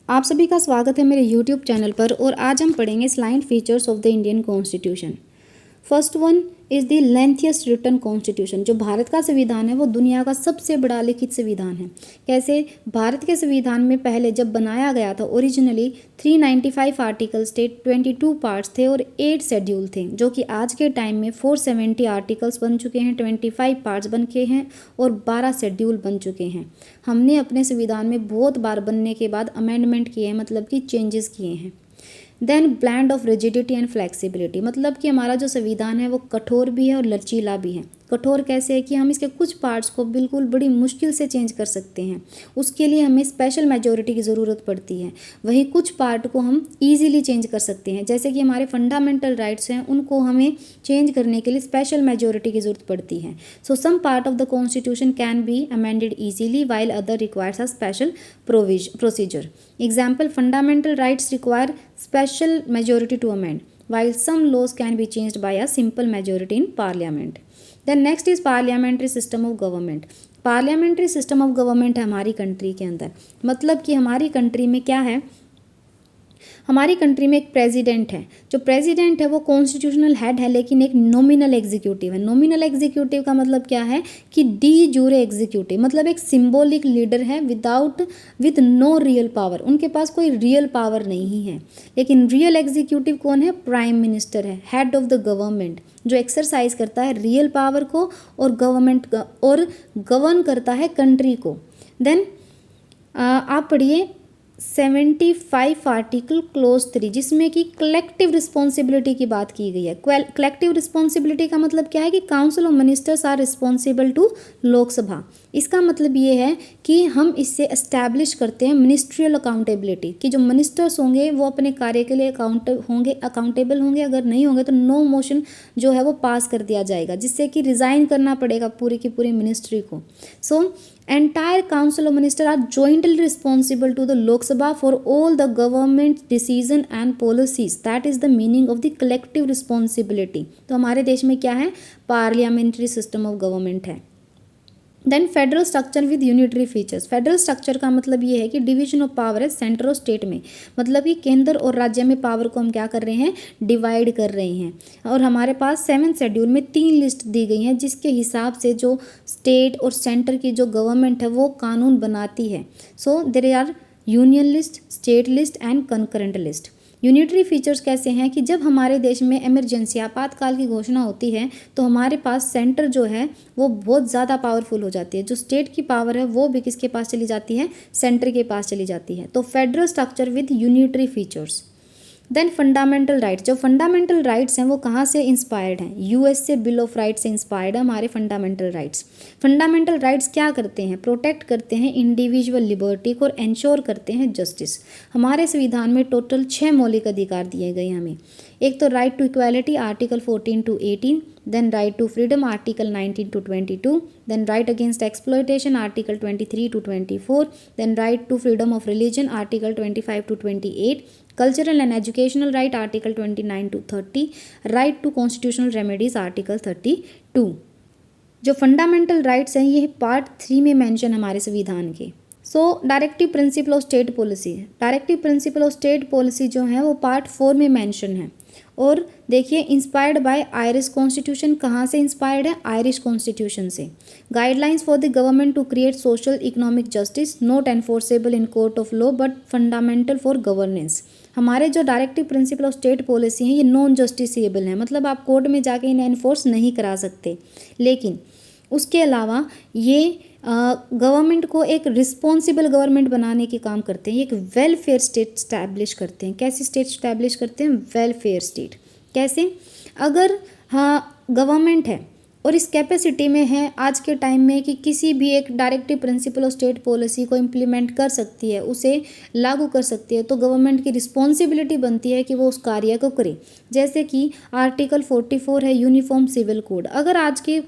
आप सभी का स्वागत है मेरे YouTube चैनल पर। और आज हम पढ़ेंगे slide features of the Indian constitution. First one is the lengthiest written constitution. जो भारत का संविधान है वो दुनिया का सबसे बड़ा लिखित संविधान है। कैसे? भारत के संविधान में पहले जब बनाया गया था ओरिजिनली 395 आर्टिकल्स थे, 22 पार्ट्स थे और 8 शेड्यूल थे, जो कि आज के टाइम में 470 आर्टिकल्स बन चुके हैं, 25 पार्ट्स बन के हैं और 12 शेड्यूल बन चुके हैं। हमने अपने संविधान में बहुत बार बनने के बाद अमेंडमेंट किए हैं, मतलब कि चेंजेस किए हैं। Then blend of rigidity and flexibility, मतलब कि हमारा जो संविधान है वो कठोर भी है और लचीला भी है। कठोर कैसे है कि हम इसके कुछ पार्ट्स को बिल्कुल बड़ी मुश्किल से चेंज कर सकते हैं, उसके लिए हमें स्पेशल मेजॉरिटी की ज़रूरत पड़ती है। वहीं कुछ पार्ट को हम इजीली चेंज कर सकते हैं, जैसे कि हमारे फंडामेंटल राइट्स हैं, उनको हमें चेंज करने के लिए स्पेशल मेजॉरिटी की ज़रूरत पड़ती है। So some part of the constitution can be amended easily while other requires a special procedure. Example, fundamental rights require special majority to amend, while some laws can be changed by a simple majority in parliament. Then next is parliamentary system of government. Parliamentary system of government है हमारी country के अंदर, मतलब कि हमारी country में क्या है, हमारी कंट्री में एक प्रेसिडेंट है। जो प्रेसिडेंट है वो कॉन्स्टिट्यूशनल हेड है, लेकिन एक नॉमिनल एग्जीक्यूटिव है। नॉमिनल एग्जीक्यूटिव का मतलब क्या है कि डी जूरे एग्जीक्यूटिव, मतलब एक सिंबॉलिक लीडर है विद नो रियल पावर। उनके पास कोई रियल पावर नहीं है। लेकिन रियल एग्जीक्यूटिव कौन है? प्राइम मिनिस्टर है, हेड ऑफ द गवर्नमेंट, जो एक्सरसाइज करता है रियल पावर को और गवर्न करता है कंट्री को। देन आप पढ़िए 75 आर्टिकल क्लोज 3, जिसमें कि कलेक्टिव रिस्पॉन्सिबिलिटी की बात की गई है। कलेक्टिव रिस्पॉन्सिबिलिटी का मतलब क्या है कि council of ministers are responsible to Lok Sabha. इसका मतलब ये है कि हम इससे एस्टैब्लिश करते हैं मिनिस्ट्रियल अकाउंटेबिलिटी, कि जो मिनिस्टर्स होंगे वो अपने कार्य के लिए अकाउंटेबल होंगे। अगर नहीं होंगे तो नो मोशन जो है वो पास कर दिया जाएगा, जिससे कि रिज़ाइन करना पड़ेगा पूरी की पूरी मिनिस्ट्री को। सो entire council of ministers are jointly responsible to the Lok Sabha for all the government decision and policies. That is the meaning of the collective responsibility. तो हमारे देश में क्या है? पार्लियामेंट्री सिस्टम ऑफ गवर्नमेंट है। Then federal structure with unitary features. Federal structure का मतलब ये है कि डिवीजन ऑफ पावर है सेंटर और स्टेट में, मतलब कि केंद्र और राज्य में पावर को हम क्या कर रहे हैं? डिवाइड कर रहे हैं। और हमारे पास 7 शेड्यूल में 3 लिस्ट दी गई हैं, जिसके हिसाब से जो स्टेट और सेंटर की जो गवर्नमेंट है वो कानून बनाती है। So there are union list, state list and concurrent list. Unitary features कैसे हैं कि जब हमारे देश में इमरजेंसी आपातकाल की घोषणा होती है तो हमारे पास सेंटर जो है वो बहुत ज़्यादा पावरफुल हो जाती है। जो स्टेट की पावर है वो भी किसके पास चली जाती है? सेंटर के पास चली जाती है। तो federal structure with unitary features. Then fundamental rights. जो फंडामेंटल राइट्स हैं वो कहाँ से इंस्पायर्ड हैं? यूएस से बिल ऑफ राइट्स से इंस्पायर्ड है हमारे फंडामेंटल राइट्स। फंडामेंटल राइट्स क्या करते हैं? प्रोटेक्ट करते हैं इंडिविजुअल लिबर्टी को और इंश्योर करते हैं जस्टिस। हमारे संविधान में टोटल 6 मौलिक अधिकार दिए गए हमें। एक तो right to equality article 14 to 18, then right to freedom article 19 to 22, then right against exploitation article 23 to 24, then right to freedom of religion article 25 to 28, cultural and educational right article 29 to 30, right to constitutional remedies article 32। जो fundamental rights हैं ये part 3 में mention हमारे संविधान के। So directive principle of state policy. Directive principle of state policy जो है वो पार्ट 4 में मेंशन है। और देखिए इंस्पायर्ड बाय आयरिश कॉन्स्टिट्यूशन। कहाँ से इंस्पायर्ड है? आयरिश कॉन्स्टिट्यूशन से। Guidelines for the government to create social economic justice, not enforceable in court of law but fundamental for governance. हमारे जो directive principle of state policy हैं ये non justiciable हैं, मतलब आप कोर्ट में जाके इन्हें एनफोर्स नहीं करा सकते। लेकिन उसके अलावा ये गवर्नमेंट को एक रिस्पॉन्सिबल गवर्नमेंट बनाने के काम करते हैं। एक वेलफेयर स्टेट स्टैब्लिश करते हैं। कैसी स्टेट स्टैब्लिश करते हैं? Welfare state. कैसे? अगर गवर्नमेंट है और इस कैपेसिटी में है आज के टाइम में कि किसी भी एक directive principle of state policy को इम्प्लीमेंट कर सकती है, उसे लागू कर सकती है, तो गवर्नमेंट की रिस्पॉन्सिबिलिटी बनती है कि वो उस कार्य को करे। जैसे कि आर्टिकल 44 है यूनिफॉर्म सिविल कोड। अगर आज के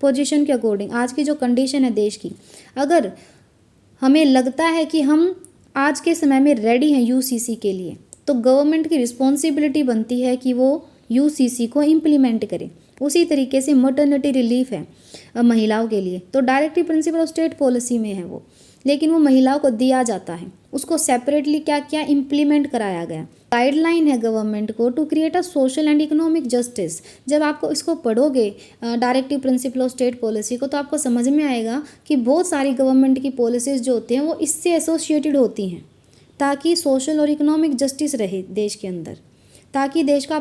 पोजीशन के अकॉर्डिंग, आज की जो कंडीशन है देश की, अगर हमें लगता है कि हम आज के समय में रेडी हैं यूसीसी के लिए, तो गवर्नमेंट की रिस्पॉन्सिबिलिटी बनती है कि वो यूसीसी को इम्प्लीमेंट करे। उसी तरीके से मटर्निटी रिलीफ है महिलाओं के लिए, तो directive principle of state policy में है वो। लेकिन वो महिलाओं को दिया जाता है, उसको सेपरेटली क्या क्या इम्प्लीमेंट कराया गया। गाइडलाइन है गवर्नमेंट को to create a social and economic justice. जब आपको इसको पढ़ोगे directive principle of state policy को, तो आपको समझ में आएगा कि बहुत सारी गवर्नमेंट की पॉलिसीज़ जो होती हैं वो इससे एसोसिएटेड होती हैं, ताकि सोशल और इकोनॉमिक जस्टिस रहे देश के अंदर, ताकि देश का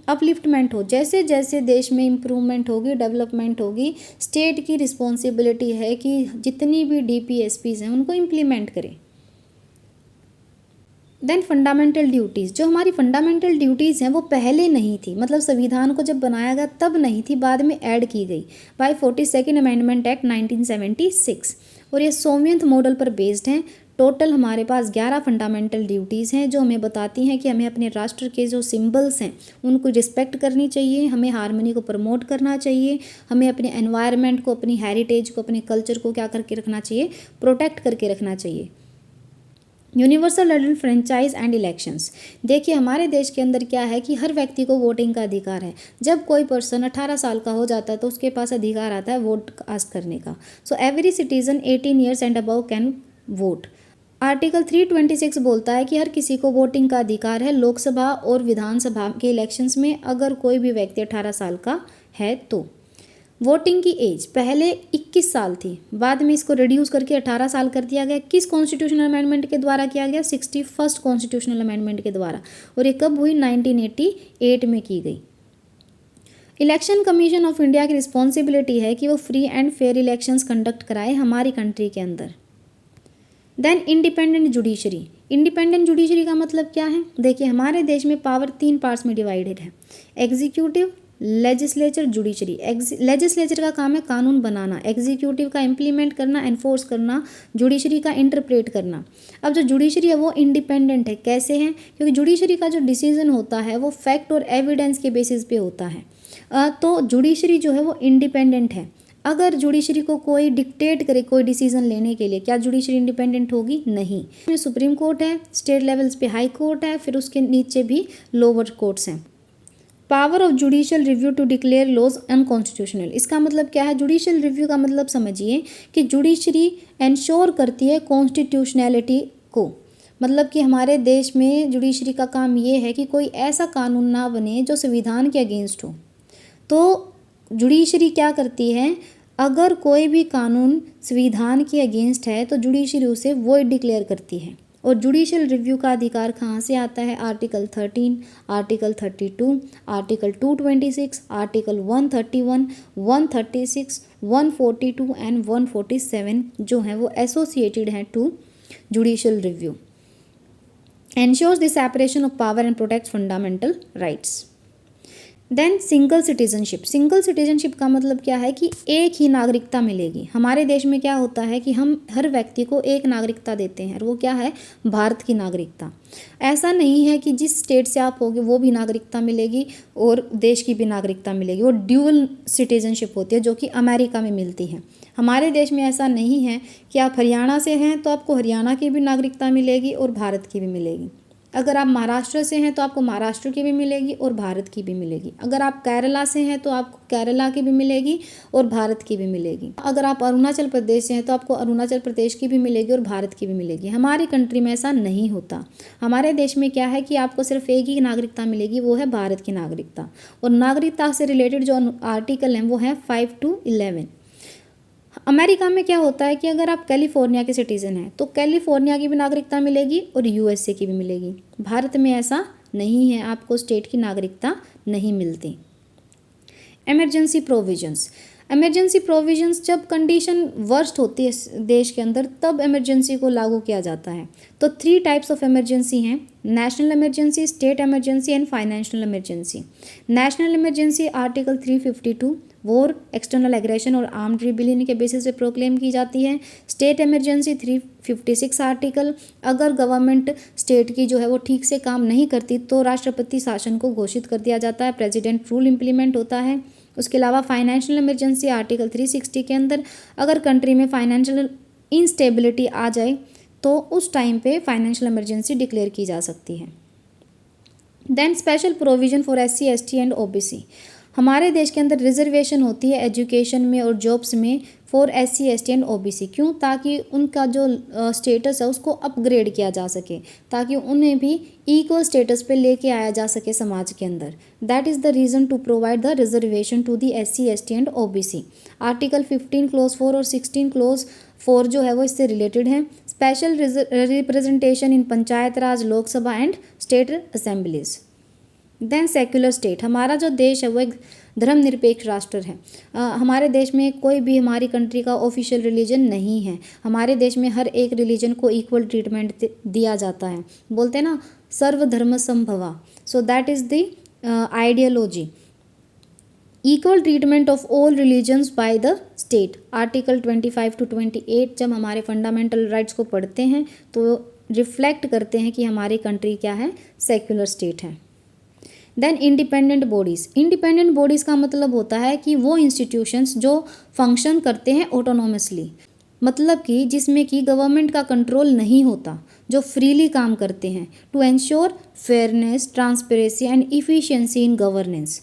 अपलिफ्टमेंट हो। जैसे जैसे देश में इम्प्रूवमेंट होगी, डेवलपमेंट होगी, स्टेट की रिस्पॉन्सिबिलिटी है कि जितनी भी DPSPs हैं उनको इम्प्लीमेंट करें। देन फंडामेंटल ड्यूटीज़, जो हमारी फंडामेंटल ड्यूटीज़ हैं वो पहले नहीं थी, मतलब संविधान को जब बनाया गया तब नहीं थी, बाद में ऐड की गई बाय 42nd अमेंडमेंट एक्ट 1976, और ये सोवियत मॉडल पर बेस्ड हैं। टोटल हमारे पास 11 फंडामेंटल ड्यूटीज़ हैं जो हमें बताती हैं कि हमें अपने राष्ट्र के जो सिंबल्स हैं उनको रिस्पेक्ट करनी चाहिए, हमें हार्मनी को प्रमोट करना चाहिए, हमें अपने एनवायरनमेंट को, अपनी हेरिटेज को, अपने कल्चर को क्या करके रखना चाहिए, प्रोटेक्ट करके रखना चाहिए। Universal adult franchise and elections, देखिए हमारे देश के अंदर क्या है कि हर व्यक्ति को वोटिंग का अधिकार है। जब कोई पर्सन 18 साल का हो जाता है तो उसके पास अधिकार आता है वोट कास्ट करने का। So every citizen 18 years and above can vote. Article 326 बोलता है कि हर किसी को वोटिंग का अधिकार है लोकसभा और विधानसभा के इलेक्शंस में, अगर कोई भी व्यक्ति 18 साल का है तो। वोटिंग की एज पहले 21 साल थी, बाद में इसको रिड्यूस करके 18 साल कर दिया गया। किस कॉन्स्टिट्यूशनल अमेंडमेंट के द्वारा किया गया? 61st कॉन्स्टिट्यूशनल अमेंडमेंट के द्वारा, और ये कब हुई? 1988 में की गई। इलेक्शन कमीशन ऑफ इंडिया की रिस्पॉन्सिबिलिटी है कि वो free and fair elections conduct कराए हमारी कंट्री के अंदर। Then independent judiciary, independent judiciary का मतलब क्या है? देखिए हमारे देश में पावर 3 पार्ट्स में डिवाइडेड है, एग्जीक्यूटिव, लेजिस्लेचर, जुडिशरी। लेजिस्लेचर का काम है कानून बनाना, एग्जीक्यूटिव का इम्प्लीमेंट करना, एनफोर्स करना, जुडिशरी का इंटरप्रेट करना। अब जो जुडिशरी है वो इंडिपेंडेंट है, कैसे है? क्योंकि जुडिशरी का जो डिसीजन होता है वो फैक्ट और एविडेंस के बेसिस पे होता है। तो जुडिशरी जो है वो इंडिपेंडेंट है। अगर जुडिशरी को कोई डिक्टेट करे कोई डिसीजन लेने के लिए, क्या जुडिशरी इंडिपेंडेंट होगी? नहीं। सुप्रीम कोर्ट है, स्टेट लेवल्स पे हाई कोर्ट है, फिर उसके नीचे भी लोअर कोर्ट्स हैं। Power of judicial review to declare laws unconstitutional, इसका मतलब क्या है? जुडिशियल रिव्यू का मतलब समझिए कि जुडिशरी इंश्योर करती है कॉन्स्टिट्यूशनैलिटी को, मतलब कि हमारे देश में जुडिशरी का काम ये है कि कोई ऐसा कानून ना बने जो संविधान के अगेंस्ट हो। तो जुडिशरी क्या करती है? अगर कोई भी कानून संविधान के अगेंस्ट है तो जुडिशरी उसे वॉइड डिक्लेयर करती है। और जुडिशियल रिव्यू का अधिकार कहाँ से आता है? Article 13, article 32, article 226, article 131, 136, 142 and 147 जो हैं वो एसोसिएटेड हैं to judicial review. Ensures the separation of power and protects fundamental rights. Then single citizenship, single citizenship का मतलब क्या है कि एक ही नागरिकता मिलेगी। हमारे देश में क्या होता है कि हम हर व्यक्ति को एक नागरिकता देते हैं, और वो क्या है? भारत की नागरिकता। ऐसा नहीं है कि जिस स्टेट से आप होगे वो भी नागरिकता मिलेगी और देश की भी नागरिकता मिलेगी, वो ड्यूअल सिटीजनशिप होती है जो कि अमेरिका में मिलती है। हमारे देश में ऐसा नहीं है कि आप हरियाणा से हैं तो आपको हरियाणा की भी नागरिकता मिलेगी और भारत की भी मिलेगी। अगर आप महाराष्ट्र से हैं तो आपको महाराष्ट्र की भी मिलेगी और भारत की भी मिलेगी। अगर आप केरला से हैं तो आपको केरला की भी मिलेगी और भारत की भी मिलेगी। अगर आप अरुणाचल प्रदेश से हैं तो आपको अरुणाचल प्रदेश की भी मिलेगी और भारत की भी मिलेगी। हमारी कंट्री में ऐसा नहीं होता। हमारे देश में क्या है कि आपको सिर्फ एक ही नागरिकता मिलेगी, वो है भारत की नागरिकता। और नागरिकता से रिलेटेड जो आर्टिकल हैं वो हैं 5 to 11। अमेरिका में क्या होता है कि अगर आप कैलिफोर्निया के सिटीज़न हैं तो कैलिफोर्निया की भी नागरिकता मिलेगी और USA की भी मिलेगी। भारत में ऐसा नहीं है, आपको स्टेट की नागरिकता नहीं मिलती। इमरजेंसी प्रोविजंस, इमरजेंसी प्रोविजंस जब कंडीशन वर्स्ट होती है देश के अंदर तब इमरजेंसी को लागू किया जाता है। तो 3 टाइप्स ऑफ इमरजेंसी हैं, national emergency, state emergency and financial emergency. National emergency article 352 war, external aggression और आर्म्ड रिबेलियन के बेसिस पे प्रोक्लेम की जाती है। स्टेट इमरजेंसी 356 आर्टिकल, अगर गवर्नमेंट स्टेट की जो है वो ठीक से काम नहीं करती तो राष्ट्रपति शासन को घोषित कर दिया जाता है, प्रेसिडेंट रूल इम्प्लीमेंट होता है। उसके अलावा फाइनेंशियल इमरजेंसी आर्टिकल 360 के अंदर अगर कंट्री में फाइनेंशियल इंस्टेबिलिटी आ जाए तो उस टाइम पे फाइनेंशियल इमरजेंसी डिक्लेयर की जा सकती है। Then special provision for SC ST and OBC, हमारे देश के अंदर रिजर्वेशन होती है एजुकेशन में और जॉब्स में for SC ST and OBC। क्यों? ताकि उनका जो स्टेटस है उसको अपग्रेड किया जा सके, ताकि उन्हें भी इक्वल स्टेटस पे लेके आया जा सके समाज के अंदर। That is the reason to provide the reservation to the SC ST and OBC। Article 15 clause 4 और 16 क्लोज 4 जो है वो इससे रिलेटेड हैं। Special representation in panchayat raj, Lok Sabha and state assemblies. Then secular state, हमारा जो देश है वो एक धर्मनिरपेक्ष राष्ट्र है। हमारे देश में कोई भी हमारी कंट्री का ऑफिशियल रिलीजन नहीं है। हमारे देश में हर एक रिलीजन को इक्वल ट्रीटमेंट दिया जाता है। बोलते हैं ना सर्वधर्म संभवा, so that is the ideology. Equal treatment of all religions by the state, article 25 to 28 जब हमारे फंडामेंटल राइट्स को पढ़ते हैं तो रिफ्लेक्ट करते हैं कि हमारी कंट्री क्या है, सेक्युलर स्टेट है। Then independent bodies, independent bodies का मतलब होता है कि वो इंस्टीट्यूशंस जो फंक्शन करते हैं ऑटोनोमसली, मतलब कि जिसमें कि गवर्नमेंट का कंट्रोल नहीं होता, जो फ्रीली काम करते हैं, to ensure fairness, transparency and efficiency in governance.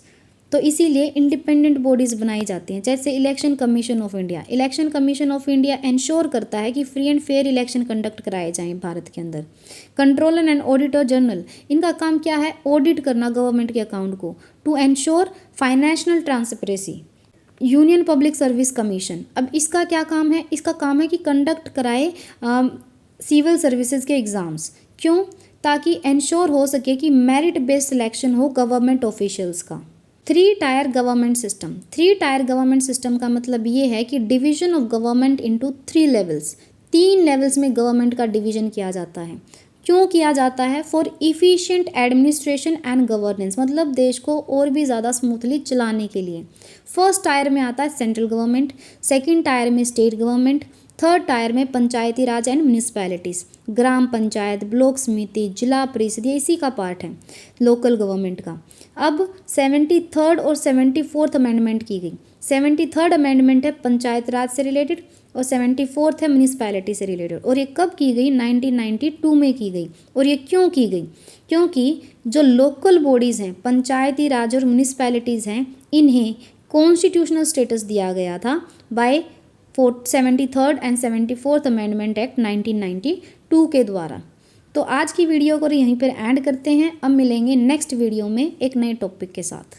तो इसीलिए इंडिपेंडेंट बॉडीज़ बनाई जाती हैं। जैसे election commission of India, election commission of India ensure करता है कि free and fair election conduct कराए जाएं भारत के अंदर। कंट्रोलर एंड ऑडिटर जनरल, इनका काम क्या है, ऑडिट करना गवर्नमेंट के अकाउंट को, to ensure financial transparency. Union public service commission, अब इसका क्या काम है, इसका काम है कि कंडक्ट कराए सिविल सर्विसेज के एग्ज़ाम्स। क्यों? ताकि इंश्योर हो सके कि मेरिट बेस्ड सिलेक्शन हो गवर्नमेंट ऑफिशियल्स का। 3 tyre government system, 3 tyre government system का मतलब ये है कि division of government into 3 levels, 3 levels में गवर्नमेंट का डिवीजन किया जाता है। क्यों किया जाता है? For efficient administration and governance, मतलब देश को और भी ज़्यादा स्मूथली चलाने के लिए। फर्स्ट टायर में आता है सेंट्रल गवर्नमेंट, सेकंड टायर में स्टेट गवर्नमेंट, थर्ड टायर में panchayati raj and municipalities, gram panchayat, block samiti, zila परिषद, ये इसी का पार्ट है लोकल गवर्नमेंट का। अब 73rd और 74th अमेंडमेंट की गई। 73rd अमेंडमेंट है पंचायत राज से रिलेटेड और 74th है म्यूनिसिपैलिटी से रिलेटेड। और ये कब की गई? 1992 में की गई। और ये क्यों की गई? क्योंकि जो लोकल बॉडीज़ हैं, पंचायती राज और म्यूनिसिपैलिटीज़ हैं, इन्हें कॉन्स्टिट्यूशनल स्टेटस दिया गया था bye 73rd and 74th amendment act 1992 के द्वारा। तो आज की वीडियो को यहीं पर एंड करते हैं। अब मिलेंगे नेक्स्ट वीडियो में एक नए टॉपिक के साथ।